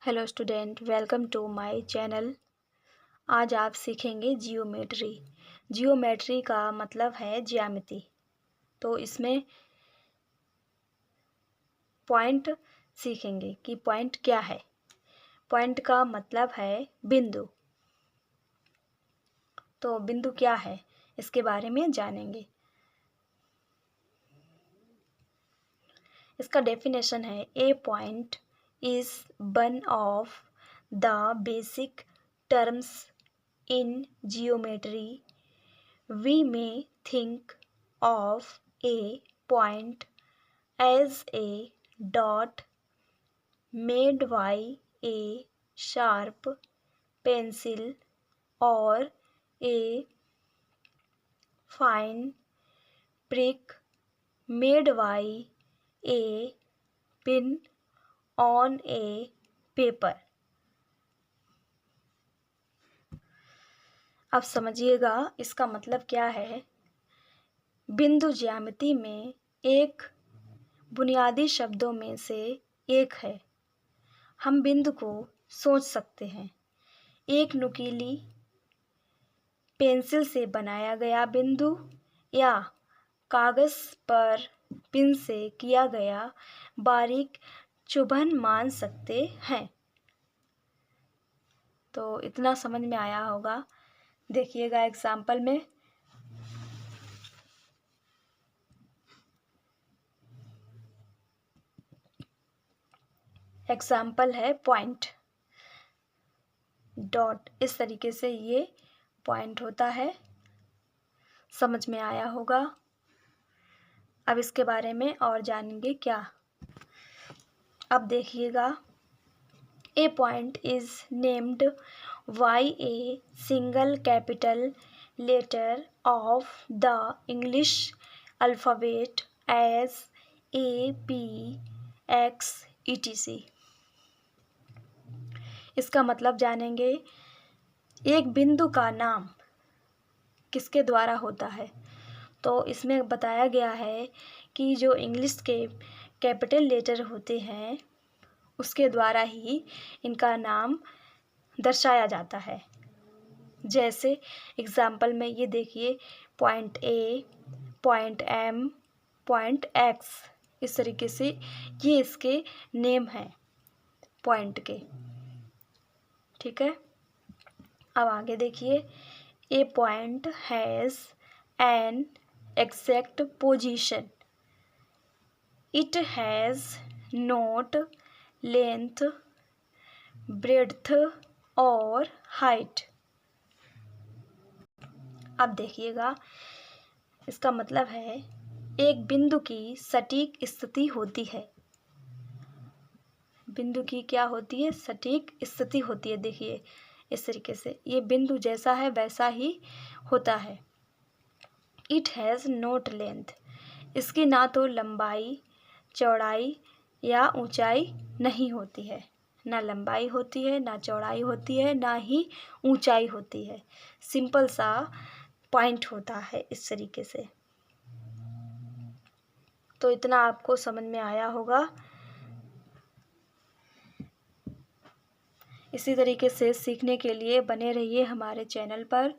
Hello student, welcome to my channel. आज आप सीखेंगे जियोमेट्री। जियोमेट्री का मतलब है ज्यामिति। तो इसमें पॉइंट सीखेंगे कि पॉइंट क्या है। पॉइंट का मतलब है बिंदु। तो बिंदु क्या है इसके बारे में जानेंगे। इसका डेफिनेशन है a point is one of the basic terms in geometry. We may think of a point as a dot made by a sharp pencil or a fine prick made by a pin on a paper. अब समझिएगा इसका मतलब क्या है। बिंदु ज्यामिति में एक बुनियादी शब्दों में से एक है। हम बिंदु को सोच सकते हैं। एक नुकीली पेंसिल से बनाया गया बिंदु या कागज पर पिन से किया गया बारीक चुभन मान सकते हैं। तो इतना समझ में आया होगा। देखिएगा एग्जाम्पल में। एग्जाम्पल है पॉइंट डॉट। इस तरीके से ये पॉइंट होता है। समझ में आया होगा। अब इसके बारे में और जानेंगे क्या। अब देखिएगा, a point is named by a single capital letter of the English alphabet as A P X etc। इसका मतलब जानेंगे। एक बिंदु का नाम किसके द्वारा होता है। तो इसमें बताया गया है कि जो इंग्लिश के कैपिटल लेटर होते हैं उसके द्वारा ही इनका नाम दर्शाया जाता है। जैसे एग्जाम्पल में ये देखिए, point A, point M, point X. इस तरीके से ये इसके नेम हैं पॉइंट के। ठीक है। अब आगे देखिए, a point has an exact position. It has not length, breadth और हाइट। अब देखिएगा, इसका मतलब है एक बिंदु की सटीक स्थिति होती है। बिंदु की क्या होती है? सटीक स्थिति होती है। देखिए इस तरीके से ये बिंदु जैसा है वैसा ही होता है। It has not length. इसकी ना तो लंबाई, चौड़ाई या ऊंचाई नहीं होती है। ना लंबाई होती है, ना चौड़ाई होती है, ना ही ऊंचाई होती है। सिंपल सा पॉइंट होता है इस तरीके से। तो इतना आपको समझ में आया होगा। इसी तरीके से सीखने के लिए बने रहिए हमारे चैनल पर।